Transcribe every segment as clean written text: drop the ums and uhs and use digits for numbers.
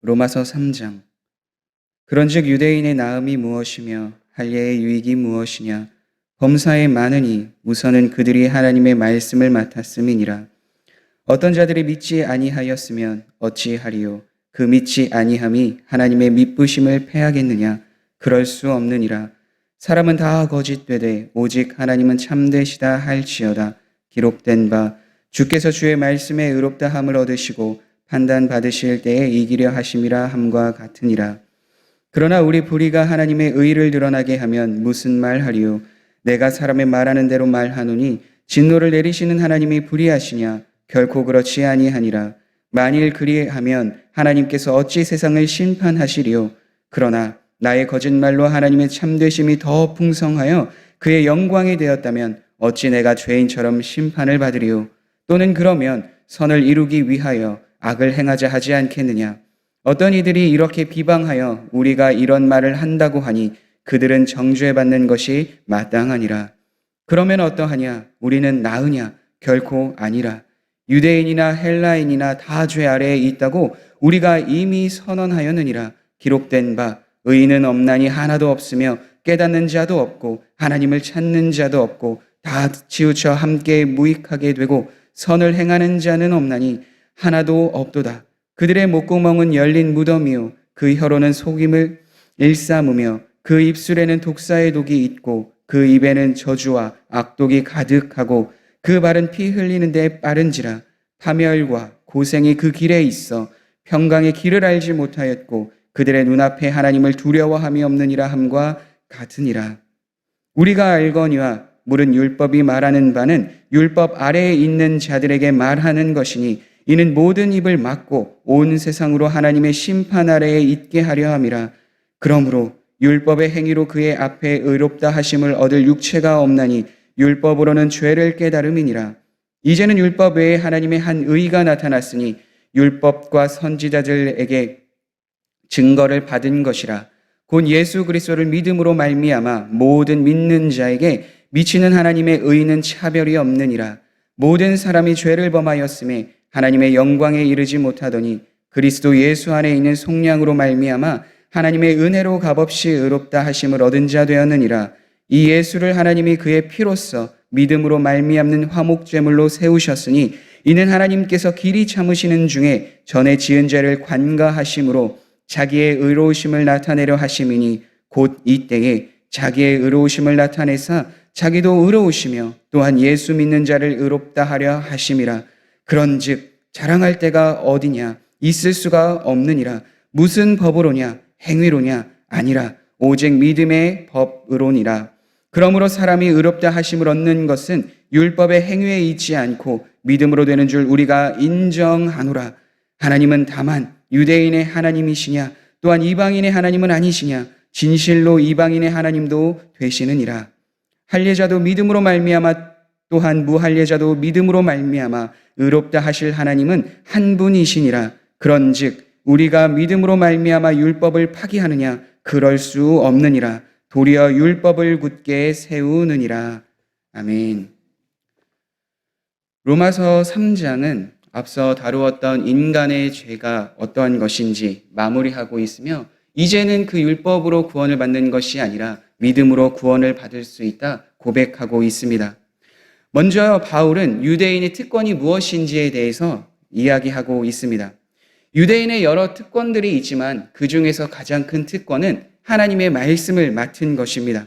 로마서 3장. 그런즉 유대인의 나음이 무엇이며 할례의 유익이 무엇이냐? 범사에 많으니 우선은 그들이 하나님의 말씀을 맡았음이니라. 어떤 자들이 믿지 아니하였으면 어찌하리요? 그 믿지 아니함이 하나님의 믿부심을 패하겠느냐? 그럴 수 없느니라. 사람은 다 거짓되되 오직 하나님은 참되시다 할지어다. 기록된 바 주께서 주의 말씀에 의롭다 함을 얻으시고 판단 받으실 때에 이기려 하심이라 함과 같으니라. 그러나 우리 불의가 하나님의 의를 드러나게 하면 무슨 말하리요? 내가 사람의 말하는 대로 말하노니 진노를 내리시는 하나님이 불의하시냐? 결코 그렇지 아니하니라. 만일 그리하면 하나님께서 어찌 세상을 심판하시리요? 그러나 나의 거짓말로 하나님의 참되심이 더 풍성하여 그의 영광이 되었다면 어찌 내가 죄인처럼 심판을 받으리요? 또는 그러면 선을 이루기 위하여 악을 행하자 하지 않겠느냐? 어떤 이들이 이렇게 비방하여 우리가 이런 말을 한다고 하니 그들은 정죄받는 것이 마땅하니라. 그러면 어떠하냐? 우리는 나으냐? 결코 아니라. 유대인이나 헬라인이나 다 죄 아래에 있다고 우리가 이미 선언하였느니라. 기록된 바 의인은 없나니 하나도 없으며 깨닫는 자도 없고 하나님을 찾는 자도 없고 다 치우쳐 함께 무익하게 되고 선을 행하는 자는 없나니 하나도 없도다. 그들의 목구멍은 열린 무덤이요 그 혀로는 속임을 일삼으며 그 입술에는 독사의 독이 있고 그 입에는 저주와 악독이 가득하고 그 발은 피 흘리는 데 빠른지라. 파멸과 고생이 그 길에 있어 평강의 길을 알지 못하였고 그들의 눈앞에 하나님을 두려워함이 없느니라 함과 같으니라. 우리가 알거니와 물은 율법이 말하는 바는 율법 아래에 있는 자들에게 말하는 것이니 이는 모든 입을 막고 온 세상으로 하나님의 심판 아래에 있게 하려 함이라. 그러므로 율법의 행위로 그의 앞에 의롭다 하심을 얻을 육체가 없나니 율법으로는 죄를 깨달음이니라. 이제는 율법 외에 하나님의 한 의가 나타났으니 율법과 선지자들에게 증거를 받은 것이라. 곧 예수 그리스도를 믿음으로 말미암아 모든 믿는 자에게 미치는 하나님의 의는 차별이 없느니라. 모든 사람이 죄를 범하였음에 하나님의 영광에 이르지 못하더니 그리스도 예수 안에 있는 속량으로 말미암아 하나님의 은혜로 값없이 의롭다 하심을 얻은 자 되었느니라. 이 예수를 하나님이 그의 피로써 믿음으로 말미암는 화목제물로 세우셨으니 이는 하나님께서 길이 참으시는 중에 전에 지은 죄를 관가하심으로 자기의 의로우심을 나타내려 하심이니 곧 이때에 자기의 의로우심을 나타내사 자기도 의로우시며 또한 예수 믿는 자를 의롭다 하려 하심이라. 그런즉 자랑할 때가 어디냐? 있을 수가 없느니라. 무슨 법으로냐? 행위로냐? 아니라 오직 믿음의 법으로니라. 그러므로 사람이 의롭다 하심을 얻는 것은 율법의 행위에 있지 않고 믿음으로 되는 줄 우리가 인정하노라. 하나님은 다만 유대인의 하나님이시냐? 또한 이방인의 하나님은 아니시냐? 진실로 이방인의 하나님도 되시느니라. 할례자도 믿음으로 말미암아 또한 무할례자도 믿음으로 말미암아 의롭다 하실 하나님은 한 분이시니라. 그런즉 우리가 믿음으로 말미암아 율법을 파기하느냐? 그럴 수 없느니라. 도리어 율법을 굳게 세우느니라. 아멘. 로마서 3장은 앞서 다루었던 인간의 죄가 어떠한 것인지 마무리하고 있으며 이제는 그 율법으로 구원을 받는 것이 아니라 믿음으로 구원을 받을 수 있다 고백하고 있습니다. 먼저 바울은 유대인의 특권이 무엇인지에 대해서 이야기하고 있습니다. 유대인의 여러 특권들이 있지만 그 중에서 가장 큰 특권은 하나님의 말씀을 맡은 것입니다.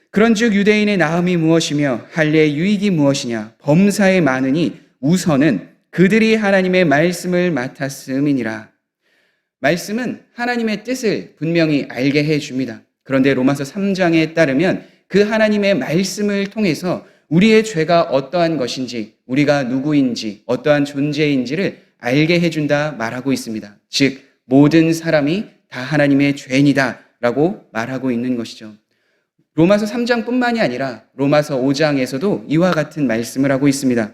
그런즉 유대인의 나음이 무엇이며 할례의 유익이 무엇이냐? 범사에 많으니 우선은 그들이 하나님의 말씀을 맡았음이니라. 말씀은 하나님의 뜻을 분명히 알게 해줍니다. 그런데 로마서 3장에 따르면 그 하나님의 말씀을 통해서 우리의 죄가 어떠한 것인지, 우리가 누구인지, 어떠한 존재인지를 알게 해준다 말하고 있습니다. 즉 모든 사람이 다 하나님의 죄인이다 라고 말하고 있는 것이죠. 로마서 3장뿐만이 아니라 로마서 5장에서도 이와 같은 말씀을 하고 있습니다.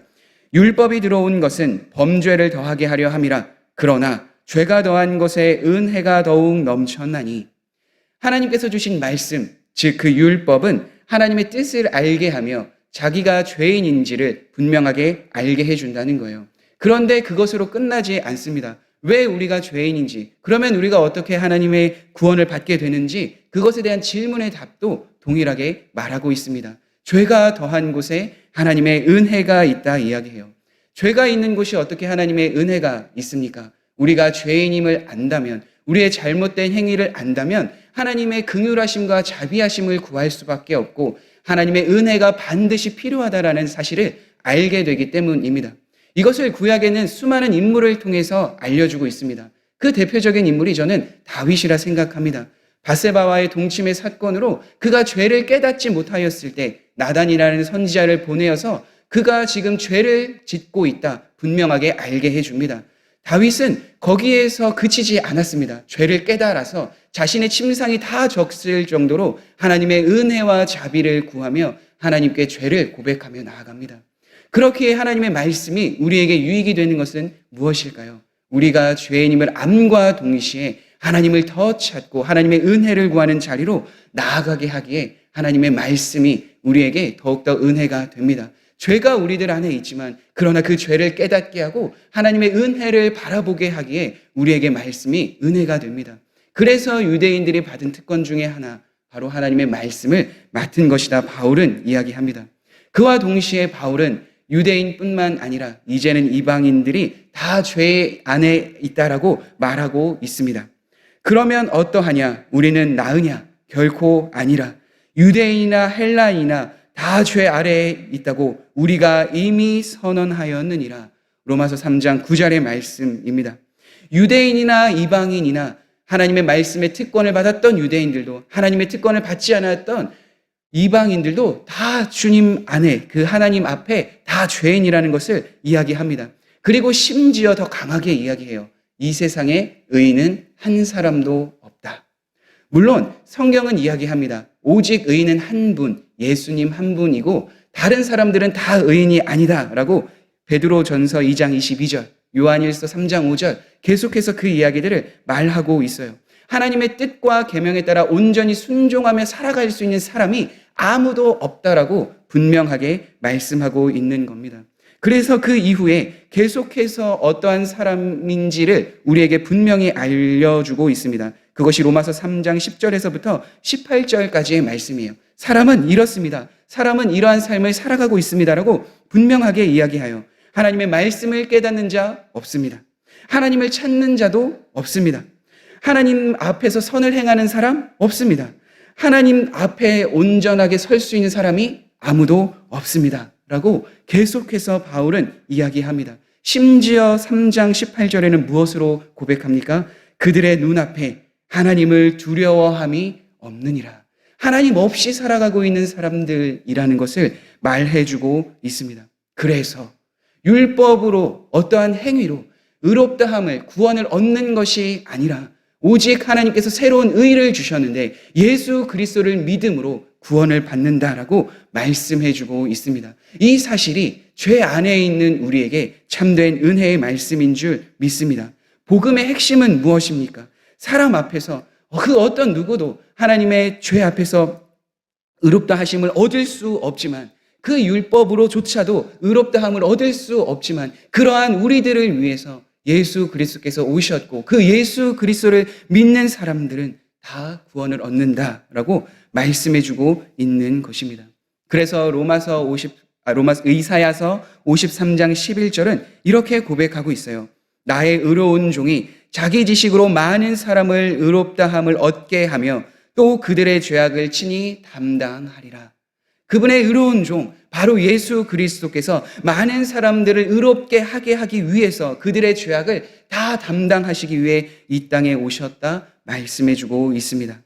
율법이 들어온 것은 범죄를 더하게 하려 함이라. 그러나 죄가 더한 것에 은혜가 더욱 넘쳤나니. 하나님께서 주신 말씀, 즉 그 율법은 하나님의 뜻을 알게 하며 자기가 죄인인지를 분명하게 알게 해준다는 거예요. 그런데 그것으로 끝나지 않습니다. 왜 우리가 죄인인지, 그러면 우리가 어떻게 하나님의 구원을 받게 되는지, 그것에 대한 질문의 답도 동일하게 말하고 있습니다. 죄가 더한 곳에 하나님의 은혜가 있다 이야기해요. 죄가 있는 곳이 어떻게 하나님의 은혜가 있습니까? 우리가 죄인임을 안다면, 우리의 잘못된 행위를 안다면 하나님의 긍휼하심과 자비하심을 구할 수밖에 없고 하나님의 은혜가 반드시 필요하다라는 사실을 알게 되기 때문입니다. 이것을 구약에는 수많은 인물을 통해서 알려주고 있습니다. 그 대표적인 인물이 저는 다윗이라 생각합니다. 밧세바와의 동침의 사건으로 그가 죄를 깨닫지 못하였을 때 나단이라는 선지자를 보내어서 그가 지금 죄를 짓고 있다 분명하게 알게 해줍니다. 다윗은 거기에서 그치지 않았습니다. 죄를 깨달아서 자신의 침상이 다 적실 정도로 하나님의 은혜와 자비를 구하며 하나님께 죄를 고백하며 나아갑니다. 그렇게 하나님의 말씀이 우리에게 유익이 되는 것은 무엇일까요? 우리가 죄인임을 암과 동시에 하나님을 더 찾고 하나님의 은혜를 구하는 자리로 나아가게 하기에 하나님의 말씀이 우리에게 더욱더 은혜가 됩니다. 죄가 우리들 안에 있지만 그러나 그 죄를 깨닫게 하고 하나님의 은혜를 바라보게 하기에 우리에게 말씀이 은혜가 됩니다. 그래서 유대인들이 받은 특권 중에 하나, 바로 하나님의 말씀을 맡은 것이다 바울은 이야기합니다. 그와 동시에 바울은 유대인뿐만 아니라 이제는 이방인들이 다 죄 안에 있다라고 말하고 있습니다. 그러면 어떠하냐? 우리는 나으냐? 결코 아니라. 유대인이나 헬라인이나 다 죄 아래에 있다고 우리가 이미 선언하였느니라. 로마서 3장 9절의 말씀입니다. 유대인이나 이방인이나 하나님의 말씀의 특권을 받았던 유대인들도 하나님의 특권을 받지 않았던 이방인들도 다 주님 안에 그 하나님 앞에 다 죄인이라는 것을 이야기합니다. 그리고 심지어 더 강하게 이야기해요. 이 세상에 의인은 한 사람도 없다. 물론 성경은 이야기합니다. 오직 의인은 한 분, 예수님 한 분이고 다른 사람들은 다 의인이 아니다라고 베드로전서 2장 22절, 요한일서 3장 5절 계속해서 그 이야기들을 말하고 있어요. 하나님의 뜻과 계명에 따라 온전히 순종하며 살아갈 수 있는 사람이 아무도 없다라고 분명하게 말씀하고 있는 겁니다. 그래서 그 이후에 계속해서 어떠한 사람인지를 우리에게 분명히 알려주고 있습니다. 그것이 로마서 3장 10절에서부터 18절까지의 말씀이에요. 사람은 이렇습니다. 사람은 이러한 삶을 살아가고 있습니다라고 분명하게 이야기하여 하나님의 말씀을 깨닫는 자 없습니다. 하나님을 찾는 자도 없습니다. 하나님 앞에서 선을 행하는 사람 없습니다. 하나님 앞에 온전하게 설 수 있는 사람이 아무도 없습니다. 라고 계속해서 바울은 이야기합니다. 심지어 3장 18절에는 무엇으로 고백합니까? 그들의 눈앞에 하나님을 두려워함이 없느니라. 하나님 없이 살아가고 있는 사람들이라는 것을 말해주고 있습니다. 그래서 율법으로 어떠한 행위로 의롭다함을 구원을 얻는 것이 아니라 오직 하나님께서 새로운 의를 주셨는데 예수 그리스도를 믿음으로 구원을 받는다라고 말씀해주고 있습니다. 이 사실이 죄 안에 있는 우리에게 참된 은혜의 말씀인 줄 믿습니다. 복음의 핵심은 무엇입니까? 사람 앞에서 그 어떤 누구도 하나님의 죄 앞에서 의롭다 하심을 얻을 수 없지만 그 율법으로조차도 의롭다함을 얻을 수 없지만 그러한 우리들을 위해서 예수 그리스도께서 오셨고 그 예수 그리스도를 믿는 사람들은 다 구원을 얻는다라고 말씀해주고 있는 것입니다. 그래서 이사야서 53장 11절은 이렇게 고백하고 있어요. 나의 의로운 종이 자기 지식으로 많은 사람을 의롭다함을 얻게 하며 또 그들의 죄악을 친히 담당하리라. 그분의 의로운 종, 바로 예수 그리스도께서 많은 사람들을 의롭게 하게 하기 위해서 그들의 죄악을 다 담당하시기 위해 이 땅에 오셨다 말씀해주고 있습니다.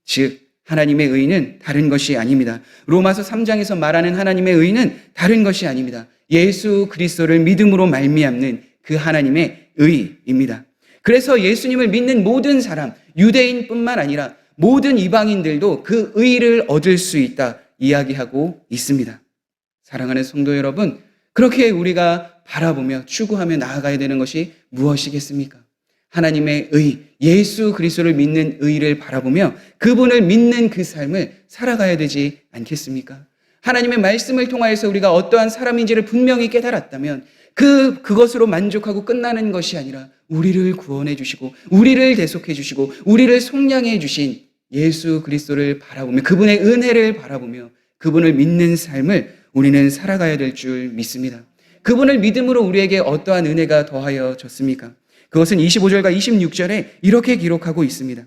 즉 하나님의 의는 다른 것이 아닙니다. 로마서 3장에서 말하는 하나님의 의는 다른 것이 아닙니다. 예수 그리스도를 믿음으로 말미암는 그 하나님의 의입니다. 그래서 예수님을 믿는 모든 사람, 유대인뿐만 아니라 모든 이방인들도 그 의를 얻을 수 있다 이야기하고 있습니다. 사랑하는 성도 여러분, 그렇게 우리가 바라보며 추구하며 나아가야 되는 것이 무엇이겠습니까? 하나님의 의, 예수 그리스도를 믿는 의를 바라보며 그분을 믿는 그 삶을 살아가야 되지 않겠습니까? 하나님의 말씀을 통하여서 우리가 어떠한 사람인지를 분명히 깨달았다면 그것으로 만족하고 끝나는 것이 아니라 우리를 구원해 주시고 우리를 대속해 주시고 우리를 속량해 주신 예수 그리스도를 바라보며 그분의 은혜를 바라보며 그분을 믿는 삶을 우리는 살아가야 될 줄 믿습니다. 그분을 믿음으로 우리에게 어떠한 은혜가 더하여졌습니까? 그것은 25절과 26절에 이렇게 기록하고 있습니다.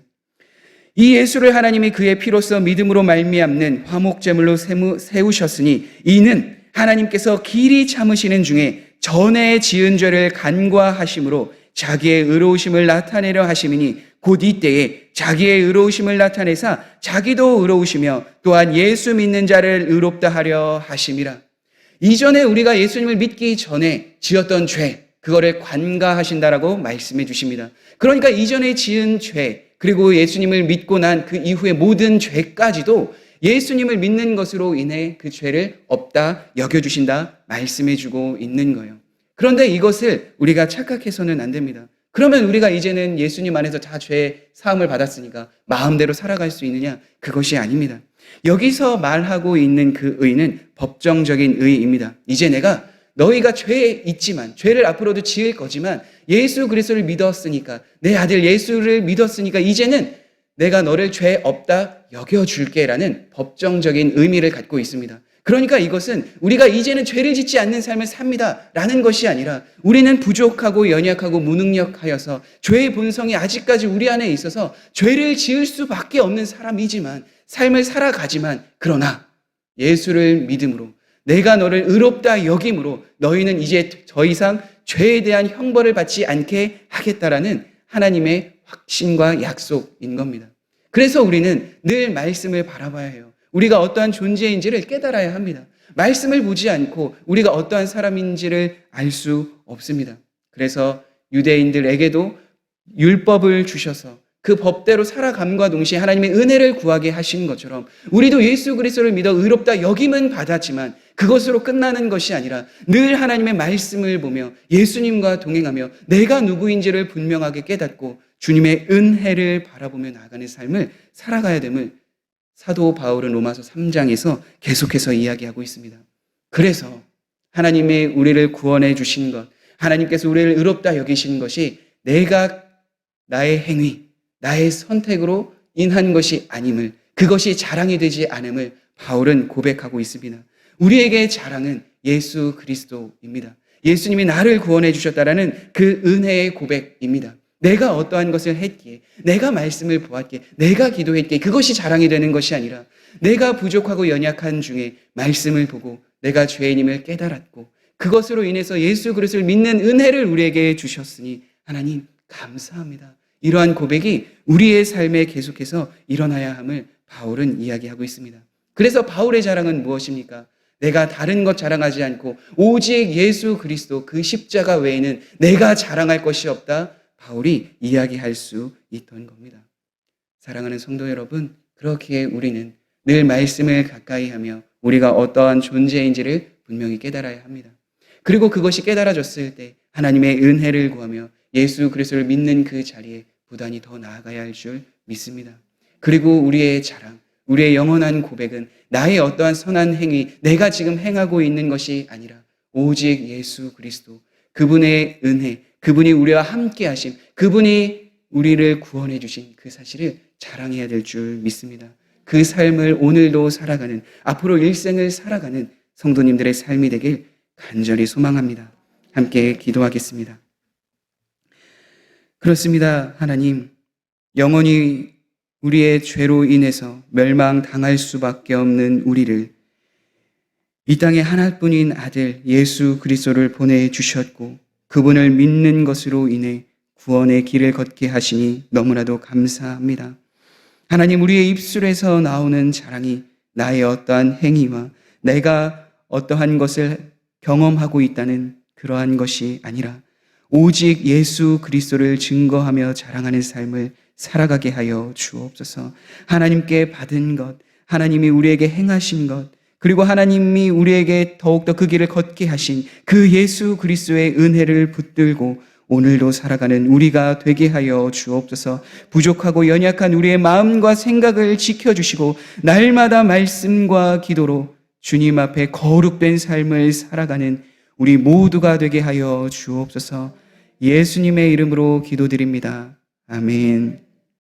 이 예수를 하나님이 그의 피로써 믿음으로 말미암는 화목제물로 세우셨으니 이는 하나님께서 길이 참으시는 중에 전에 지은 죄를 간과하심으로 자기의 의로우심을 나타내려 하심이니 곧 이때에 자기의 의로우심을 나타내사 자기도 의로우시며 또한 예수 믿는 자를 의롭다 하려 하심이라. 이전에 우리가 예수님을 믿기 전에 지었던 죄, 그거를 관가하신다라고 말씀해 주십니다. 그러니까 이전에 지은 죄, 그리고 예수님을 믿고 난 그 이후의 모든 죄까지도 예수님을 믿는 것으로 인해 그 죄를 없다 여겨주신다 말씀해 주고 있는 거예요. 그런데 이것을 우리가 착각해서는 안 됩니다. 그러면 우리가 이제는 예수님 안에서 다 죄 사함을 받았으니까 마음대로 살아갈 수 있느냐? 그것이 아닙니다. 여기서 말하고 있는 그 의는 법정적인 의입니다. 이제 내가 너희가 죄에 있지만 죄를 앞으로도 지을 거지만 예수 그리스도를 믿었으니까 내 아들 예수를 믿었으니까 이제는 내가 너를 죄 없다 여겨줄게라는 법정적인 의미를 갖고 있습니다. 그러니까 이것은 우리가 이제는 죄를 짓지 않는 삶을 삽니다 라는 것이 아니라 우리는 부족하고 연약하고 무능력하여서 죄의 본성이 아직까지 우리 안에 있어서 죄를 지을 수밖에 없는 사람이지만 삶을 살아가지만 그러나 예수를 믿음으로 내가 너를 의롭다 여김으로 너희는 이제 더 이상 죄에 대한 형벌을 받지 않게 하겠다라는 하나님의 확신과 약속인 겁니다. 그래서 우리는 늘 말씀을 바라봐야 해요. 우리가 어떠한 존재인지를 깨달아야 합니다. 말씀을 보지 않고 우리가 어떠한 사람인지를 알 수 없습니다. 그래서 유대인들에게도 율법을 주셔서 그 법대로 살아감과 동시에 하나님의 은혜를 구하게 하신 것처럼 우리도 예수 그리스도를 믿어 의롭다 여김은 받았지만 그것으로 끝나는 것이 아니라 늘 하나님의 말씀을 보며 예수님과 동행하며 내가 누구인지를 분명하게 깨닫고 주님의 은혜를 바라보며 나아가는 삶을 살아가야 됨을 사도 바울은 로마서 3장에서 계속해서 이야기하고 있습니다. 그래서 하나님의 우리를 구원해 주신 것, 하나님께서 우리를 의롭다 여기신 것이 내가 나의 행위, 나의 선택으로 인한 것이 아님을, 그것이 자랑이 되지 않음을 바울은 고백하고 있습니다. 우리에게 자랑은 예수 그리스도입니다. 예수님이 나를 구원해 주셨다라는 그 은혜의 고백입니다. 내가 어떠한 것을 했기에, 내가 말씀을 보았기에, 내가 기도했기에 그것이 자랑이 되는 것이 아니라 내가 부족하고 연약한 중에 말씀을 보고 내가 죄인임을 깨달았고 그것으로 인해서 예수 그리스도를 믿는 은혜를 우리에게 주셨으니 하나님 감사합니다. 이러한 고백이 우리의 삶에 계속해서 일어나야 함을 바울은 이야기하고 있습니다. 그래서 바울의 자랑은 무엇입니까? 내가 다른 것 자랑하지 않고 오직 예수 그리스도 그 십자가 외에는 내가 자랑할 것이 없다. 바울이 이야기할 수 있던 겁니다. 사랑하는 성도 여러분, 그렇기에 우리는 늘 말씀을 가까이 하며 우리가 어떠한 존재인지를 분명히 깨달아야 합니다. 그리고 그것이 깨달아졌을 때 하나님의 은혜를 구하며 예수 그리스도를 믿는 그 자리에 부단히 더 나아가야 할 줄 믿습니다. 그리고 우리의 자랑, 우리의 영원한 고백은 나의 어떠한 선한 행위, 내가 지금 행하고 있는 것이 아니라 오직 예수 그리스도, 그분의 은혜, 그분이 우리와 함께 하심, 그분이 우리를 구원해 주신 그 사실을 자랑해야 될 줄 믿습니다. 그 삶을 오늘도 살아가는, 앞으로 일생을 살아가는 성도님들의 삶이 되길 간절히 소망합니다. 함께 기도하겠습니다. 그렇습니다. 하나님, 영원히 우리의 죄로 인해서 멸망당할 수밖에 없는 우리를 이 땅에 하나뿐인 아들 예수 그리스도를 보내주셨고 그분을 믿는 것으로 인해 구원의 길을 걷게 하시니 너무나도 감사합니다. 하나님, 우리의 입술에서 나오는 자랑이 나의 어떠한 행위와 내가 어떠한 것을 경험하고 있다는 그러한 것이 아니라 오직 예수 그리스도를 증거하며 자랑하는 삶을 살아가게 하여 주옵소서. 하나님께 받은 것, 하나님이 우리에게 행하신 것, 그리고 하나님이 우리에게 더욱더 그 길을 걷게 하신 그 예수 그리스도의 은혜를 붙들고 오늘도 살아가는 우리가 되게 하여 주옵소서. 부족하고 연약한 우리의 마음과 생각을 지켜주시고 날마다 말씀과 기도로 주님 앞에 거룩된 삶을 살아가는 우리 모두가 되게 하여 주옵소서. 예수님의 이름으로 기도드립니다. 아멘.